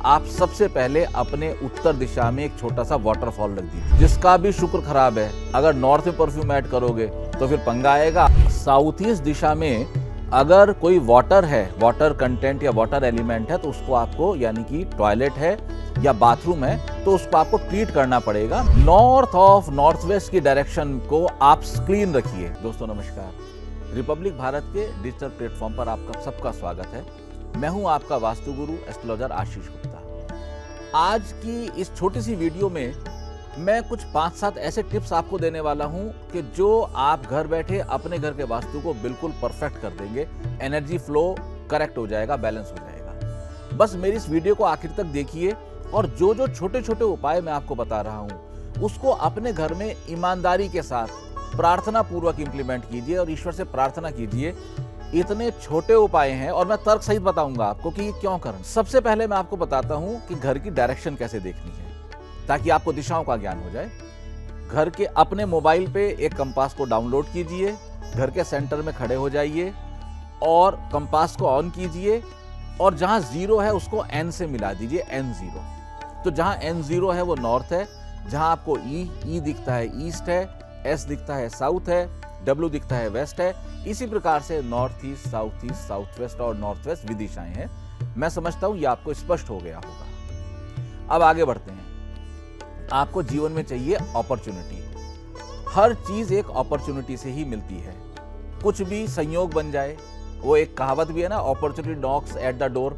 आप सबसे पहले अपने उत्तर दिशा में एक छोटा सा वाटरफॉल रख दीजिए। जिसका भी शुक्र खराब है, अगर नॉर्थ में परफ्यूम ऐड करोगे तो फिर पंगा आएगा। साउथ ईस्ट दिशा में अगर कोई वाटर है, वाटर कंटेंट या वाटर एलिमेंट है, तो उसको आपको, यानी कि टॉयलेट है या बाथरूम है, तो उसको आपको ट्रीट करना पड़ेगा। नॉर्थ ऑफ नॉर्थ वेस्ट की डायरेक्शन को आप क्लीन रखिए। दोस्तों नमस्कार, रिपब्लिक भारत के डिजिटल प्लेटफॉर्म पर आपका सबका स्वागत है। मैं हूं आपका वास्तु गुरु एस्ट्रोलॉजर आशीष गुप्ता। आज की इस छोटी सी वीडियो में मैं कुछ 5-7 ऐसे टिप्स आपको देने वाला हूं कि जो आप घर बैठे अपने घर के वास्तु को बिल्कुल परफेक्ट कर देंगे। एनर्जी फ्लो करेक्ट हो जाएगा, बैलेंस हो जाएगा। बस मेरी इस वीडियो को आखिर तक देखिए और जो जो छोटे छोटे उपाय मैं आपको बता रहा हूं उसको अपने घर में ईमानदारी के साथ प्रार्थना पूर्वक इंप्लीमेंट कीजिए और ईश्वर से प्रार्थना कीजिए। इतने छोटे उपाय हैं और मैं तर्क सहित बताऊंगा आपको कि ये क्यों करना। सबसे पहले मैं आपको बताता हूं कि घर की डायरेक्शन कैसे देखनी है ताकि आपको दिशाओं का ज्ञान हो जाए। घर के अपने मोबाइल पे एक कंपास को डाउनलोड कीजिए, घर के सेंटर में खड़े हो जाइए और कंपास को ऑन कीजिए और जहां 0 है उसको N से मिला दीजिए, N0। तो जहां N0 है वो नॉर्थ है, जहां आपको E दिखता है ईस्ट है, S दिखता है साउथ है, W दिखता है वेस्ट है। इसी प्रकार से नॉर्थ ईस्ट, साउथ वेस्ट और नॉर्थ वेस्ट विदिशाएं हैं। मैं समझता हूं ये आपको स्पष्ट हो गया होगा। अब आगे बढ़ते हैं। आपको जीवन में चाहिए अपॉर्चुनिटी। हर चीज एक अपॉर्चुनिटी से ही मिलती है। कुछ भी संयोग बन जाए, वो एक कहावत भी है ना, opportunity knocks at the door.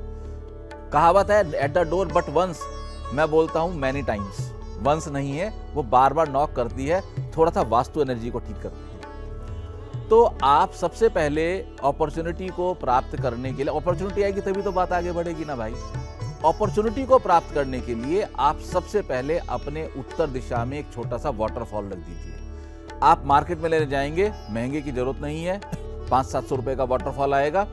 कहावत है at the door but once, मैं बोलता हूं मैनी टाइम्स। वंस नहीं है, वो बार बार नॉक करती है, थोड़ा सा वास्तु एनर्जी को ठीक करती है। तो आप सबसे पहले अपॉर्चुनिटी को प्राप्त करने के लिए, अपॉर्चुनिटी आएगी तभी तो बात आगे बढ़ेगी ना भाई। अपॉर्चुनिटी को प्राप्त करने के लिए आप सबसे पहले अपने उत्तर दिशा में एक छोटा सा वाटरफॉल रख दीजिए। आप मार्केट में लेने जाएंगे, महंगे की जरूरत नहीं है, 500-700 रुपए का वाटरफॉल आएगा।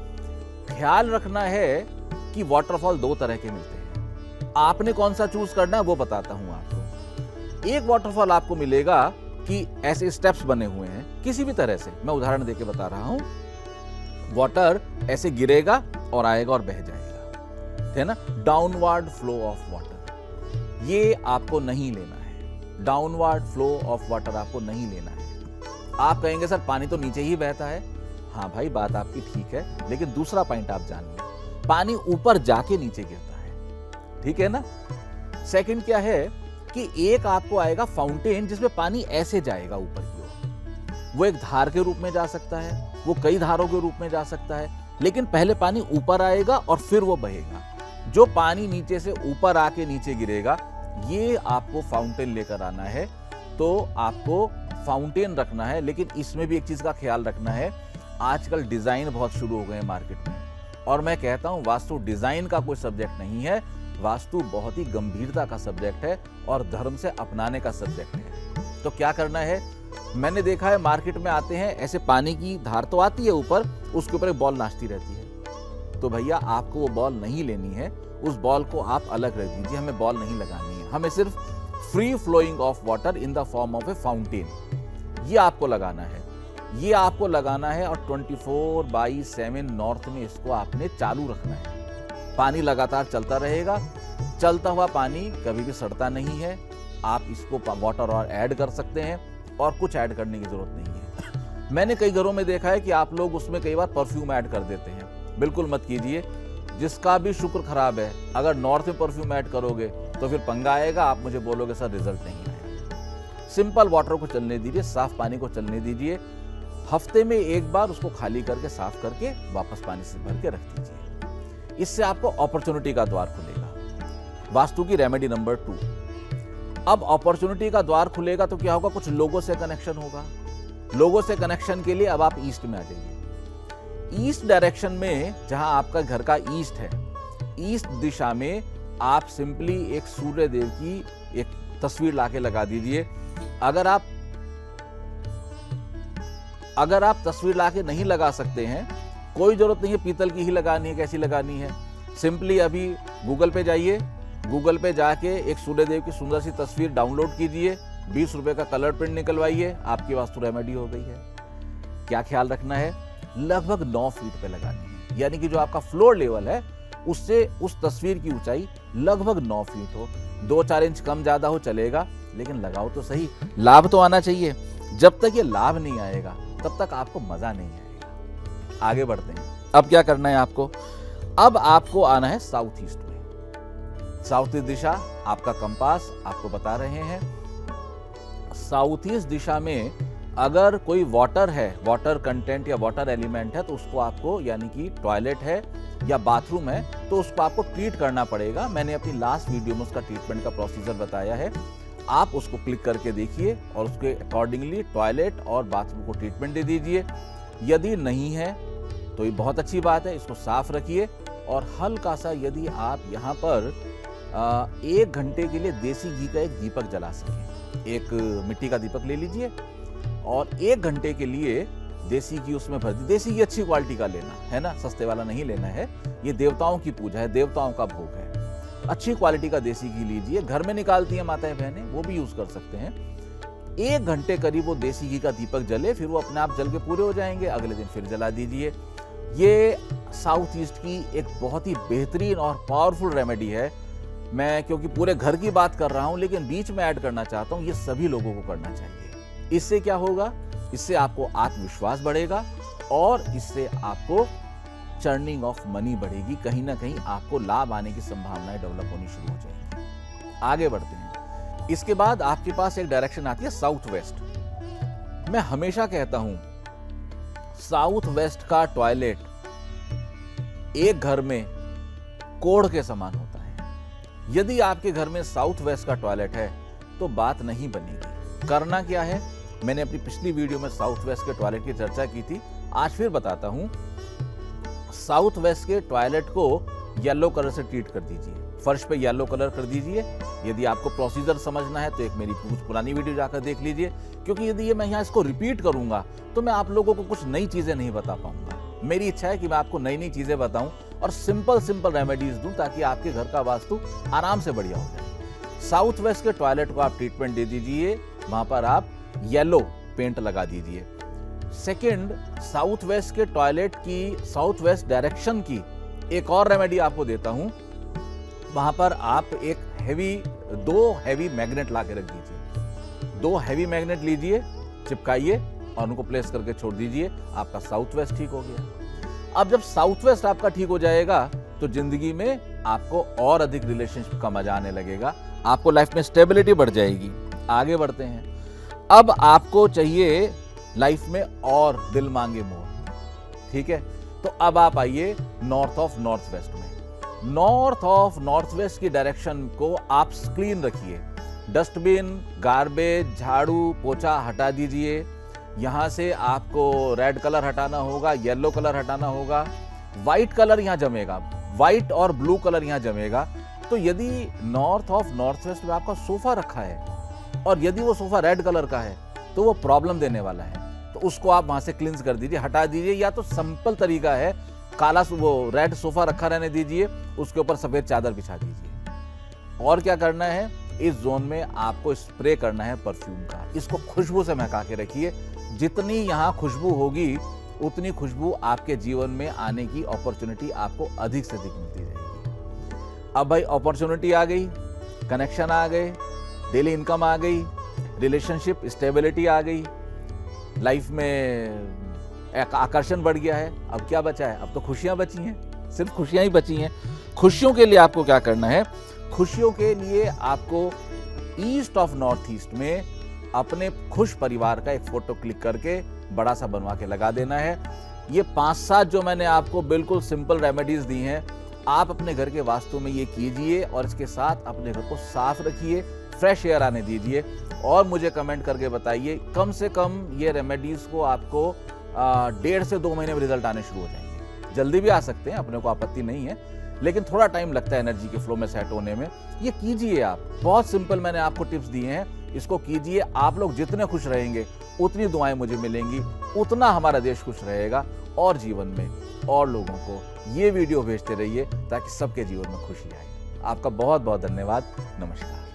ख्याल रखना है कि वाटरफॉल 2 तरह के मिलते हैं। आपने कौन सा चूज करना है वो बताता हूं आपको। एक वाटरफॉल आपको मिलेगा कि ऐसे स्टेप्स बने हुए हैं, किसी भी तरह से, मैं उदाहरण देके बता रहा हूं। वाटर ऐसे गिरेगा और आएगा और बह जाएगा, है ना, डाउनवर्ड फ्लो ऑफ वाटर। ये आपको नहीं लेना है। डाउनवर्ड फ्लो ऑफ वाटर आपको नहीं लेना है। आप कहेंगे सर पानी तो नीचे ही बहता है। हाँ भाई, बात आपकी ठीक है, लेकिन दूसरा पॉइंट आप जान लें, पानी ऊपर जाके नीचे गिरता है, ठीक है ना। सेकंड क्या है कि एक आपको आएगा फाउंटेन जिसमें पानी ऐसे जाएगा ऊपर की ओर। वो एक धार के रूप में जा सकता है, वो कई धारों के रूप में जा सकता है, लेकिन पहले पानी ऊपर आएगा और फिर वो बहेगा। जो पानी नीचे से ऊपर आके नीचे गिरेगा, ये आपको फाउंटेन लेकर आना है। तो आपको फाउंटेन रखना है, लेकिन इसमें भी एक चीज का ख्याल रखना है। आजकल डिजाइन बहुत शुरू हो गए हैं मार्केट में, और मैं कहता हूं वास्तु डिजाइन का कोई सब्जेक्ट नहीं है। वास्तु बहुत ही गंभीरता का सब्जेक्ट है और धर्म से अपनाने का सब्जेक्ट है। तो क्या करना है, मैंने देखा है मार्केट में आते हैं, ऐसे पानी की धार तो आती है ऊपर, उसके ऊपर एक बॉल नाचती रहती है। तो भैया आपको वो बॉल नहीं लेनी है, उस बॉल को आप अलग रख दीजिए। हमें बॉल नहीं लगानी है, हमें सिर्फ free flowing of water in the form of a fountain, ये आपको लगाना है। ये आपको लगाना है और 24/7 नॉर्थ में इसको आपने चालू रखना है। पानी लगातार चलता रहेगा। चलता हुआ पानी कभी भी सड़ता नहीं है। आप इसको वाटर और ऐड कर सकते हैं और कुछ ऐड करने की जरूरत नहीं है। मैंने कई घरों में देखा है कि आप लोग उसमें कई बार परफ्यूम ऐड कर देते हैं। बिल्कुल मत कीजिए। जिसका भी शुक्र खराब है, अगर नॉर्थ में परफ्यूम ऐड करोगे तो फिर पंगा आएगा। आप मुझे बोलोगे सर रिजल्ट नहीं आया। सिंपल वाटर को चलने दीजिए, साफ पानी को चलने दीजिए। हफ्ते में एक बार उसको खाली करके, साफ करके वापस पानी से भर के रख दीजिए। इससे आपको अपॉर्चुनिटी का द्वार खुलेगा। वास्तु की रेमेडी नंबर 2। अब अपॉर्चुनिटी का द्वार खुलेगा तो क्या होगा, कुछ लोगों से कनेक्शन होगा। लोगों से कनेक्शन के लिए अब आप ईस्ट में आ जाइए। ईस्ट डायरेक्शन में, जहां आपका घर का ईस्ट है, ईस्ट दिशा में आप सिंपली एक सूर्य देव की एक तस्वीर लाके लगा दीजिए। अगर आप तस्वीर लाके नहीं लगा सकते हैं, कोई जरूरत नहीं है पीतल की ही लगानी है। कैसी लगानी है, सिंपली अभी गूगल पे जाइए, गूगल पे जाके एक सूर्यदेव की सुंदर सी तस्वीर डाउनलोड कीजिए, 20 रुपए का कलर प्रिंट निकलवाइए, आपकी वास्तु रेमेडी हो गई है। क्या ख्याल रखना है, लगभग 9 फीट पे लगानी है, यानी कि जो आपका फ्लोर लेवल है उससे उस तस्वीर की ऊंचाई लगभग 9 फीट हो। 2-4 इंच कम ज्यादा हो चलेगा, लेकिन लगाओ तो सही, लाभ तो आना चाहिए। जब तक ये लाभ नहीं आएगा तब तक आपको मजा नहीं आएगा। आगे बढ़ते हैं। अब क्या करना है आपको? अब आपको आना है साउथ ईस्ट में। साउथ ईस्ट दिशा आपका कंपास आपको बता रहे हैं। साउथ ईस्ट दिशा में अगर कोई वाटर है, वाटर कंटेंट या वाटर एलिमेंट है, तो उसको आपको, यानी कि टॉयलेट है या बाथरूम है, तो उसको आपको ट्रीट करना पड़ेगा। मैंने अपनी लास्ट वीडियो में उसका ट्रीटमेंट का प्रोसीजर बताया है, आप उसको क्लिक करके देखिए और उसके अकॉर्डिंगली टॉयलेट और बाथरूम को ट्रीटमेंट दे दीजिए। यदि नहीं है तो ये बहुत अच्छी बात है, इसको साफ रखिए और हल्का सा, यदि आप यहाँ पर 1 घंटे के लिए देसी घी का एक दीपक जला सकें, एक मिट्टी का दीपक ले लीजिए और 1 घंटे के लिए देसी घी उसमें भर दी। देसी घी अच्छी क्वालिटी का लेना है ना, सस्ते वाला नहीं लेना है। ये देवताओं की पूजा है, देवताओं का भोग है। अच्छी क्वालिटी का देसी घी लीजिए, घर में निकालती हैं माताएं बहनें, वो भी यूज कर सकते हैं। 1 घंटे करीब वो देसी घी का दीपक जले, फिर वो अपने आप जल के पूरे हो जाएंगे। अगले दिन फिर जला दीजिए। ये साउथ ईस्ट की एक बहुत ही बेहतरीन और पावरफुल रेमेडी है। मैं क्योंकि पूरे घर की बात कर रहा हूं, लेकिन बीच में ऐड करना चाहता हूं, ये सभी लोगों को करना चाहिए। इससे क्या होगा? इससे आपको आत्मविश्वास बढ़ेगा और इससे आपको चर्निंग ऑफ मनी बढ़ेगी। कहीं ना कहीं आपको लाभ आने की संभावनाएं डेवलप होनी शुरू हो जाएंगी। आगे बढ़ते हैं। इसके बाद आपके पास एक डायरेक्शन आती है साउथ वेस्ट। मैं हमेशा कहता हूं, साउथ वेस्ट का टॉयलेट एक घर में कोढ़ के समान होता है। यदि आपके घर में साउथ वेस्ट का टॉयलेट है तो बात नहीं बनेगी। करना क्या है? मैंने अपनी पिछली वीडियो में साउथ वेस्ट के टॉयलेट की चर्चा की थी, आज फिर बताता हूं। साउथ वेस्ट के टॉयलेट को येलो कलर से ट्रीट कर दीजिए, फर्श पे येलो कलर कर दीजिए। यदि आपको प्रोसीजर समझना है तो एक मेरी पुरानी वीडियो जाकर देख लीजिए, क्योंकि यदि ये मैं यहाँ इसको रिपीट करूंगा तो मैं आप लोगों को कुछ नई चीजें नहीं बता पाऊंगा। मेरी इच्छा है कि मैं आपको नई नई चीजें बताऊं और सिंपल रेमेडीज दूं, ताकि आपके घर का वास्तु आराम से बढ़िया हो जाए। साउथ वेस्ट के टॉयलेट को आप ट्रीटमेंट दे दीजिए, वहां पर आप येलो पेंट लगा दीजिए। सेकंड, साउथ वेस्ट के टॉयलेट की, साउथ वेस्ट डायरेक्शन की एक और रेमेडी आपको देता हूं। वहां पर आप एक 2 हैवी मैग्नेट ला के रख दीजिए। 2 हैवी मैग्नेट लीजिए, चिपकाइए और उनको प्लेस करके छोड़ दीजिए। आपका साउथ वेस्ट ठीक हो गया। अब जब साउथ वेस्ट आपका ठीक हो जाएगा तो जिंदगी में आपको और अधिक रिलेशनशिप का मजा आने लगेगा, आपको लाइफ में स्टेबिलिटी बढ़ जाएगी। आगे बढ़ते हैं। अब आपको चाहिए लाइफ में और दिल मांगे मोर, ठीक है? तो अब आप आइए नॉर्थ ऑफ नॉर्थ वेस्ट में। नॉर्थ ऑफ नॉर्थ वेस्ट की डायरेक्शन को आप क्लीन रखिए। डस्टबिन, गार्बेज, झाड़ू, पोछा हटा दीजिए। यहां से आपको रेड कलर हटाना होगा, येलो कलर हटाना होगा, व्हाइट कलर यहां जमेगा, व्हाइट और ब्लू कलर यहां जमेगा। तो यदि नॉर्थ ऑफ नॉर्थ वेस्ट में आपका सोफा रखा है और यदि वो सोफा रेड कलर का है तो वो प्रॉब्लम देने वाला है, तो उसको आप वहां से क्लींस कर दीजिए, हटा दीजिए। या तो सिंपल तरीका है, काला वो रेड सोफा रखा रहने दीजिए, उसके ऊपर सफेद चादर बिछा दीजिए। और क्या करना है? इस जोन में आपको स्प्रे करना है परफ्यूम का। इसको खुशबू से महका के रखिए। जितनी यहाँ खुशबू होगी उतनी खुशबू आपके जीवन में आने की अपॉर्चुनिटी आपको अधिक से अधिक मिलती रहेगी। अब भाई अपॉर्चुनिटी आ गई, कनेक्शन आ गए, डेली इनकम आ गई, रिलेशनशिप स्टेबिलिटी आ गई, लाइफ में एक आकर्षण बढ़ गया है। अब क्या बचा है? अब तो खुशियां बची हैं, सिर्फ खुशियां ही बची हैं। खुशियों के लिए आपको क्या करना है? खुशियों के लिए आपको ईस्ट ऑफ नॉर्थ ईस्ट में अपने खुश परिवार का एक फोटो क्लिक करके बड़ा सा बनवा के लगा देना है। ये 5-7 जो मैंने आपको बिल्कुल सिंपल रेमेडीज दी हैं, आप अपने घर के वास्तु में ये कीजिए और इसके साथ अपने घर को साफ रखिए, फ्रेश एयर आने दीजिए और मुझे कमेंट करके बताइए। कम से कम ये रेमेडीज को आपको 1.5 से 2 महीने में रिजल्ट आने शुरू हो जाएंगे। जल्दी भी आ सकते हैं, अपने को आपत्ति नहीं है, लेकिन थोड़ा टाइम लगता है एनर्जी के फ्लो में सेट होने में। ये कीजिए आप, बहुत सिंपल मैंने आपको टिप्स दिए हैं, इसको कीजिए। आप लोग जितने खुश रहेंगे उतनी दुआएं मुझे मिलेंगी, उतना हमारा देश खुश रहेगा और जीवन में और लोगों को ये वीडियो भेजते रहिए ताकि सबके जीवन में खुशी आए। आपका बहुत बहुत धन्यवाद। नमस्कार।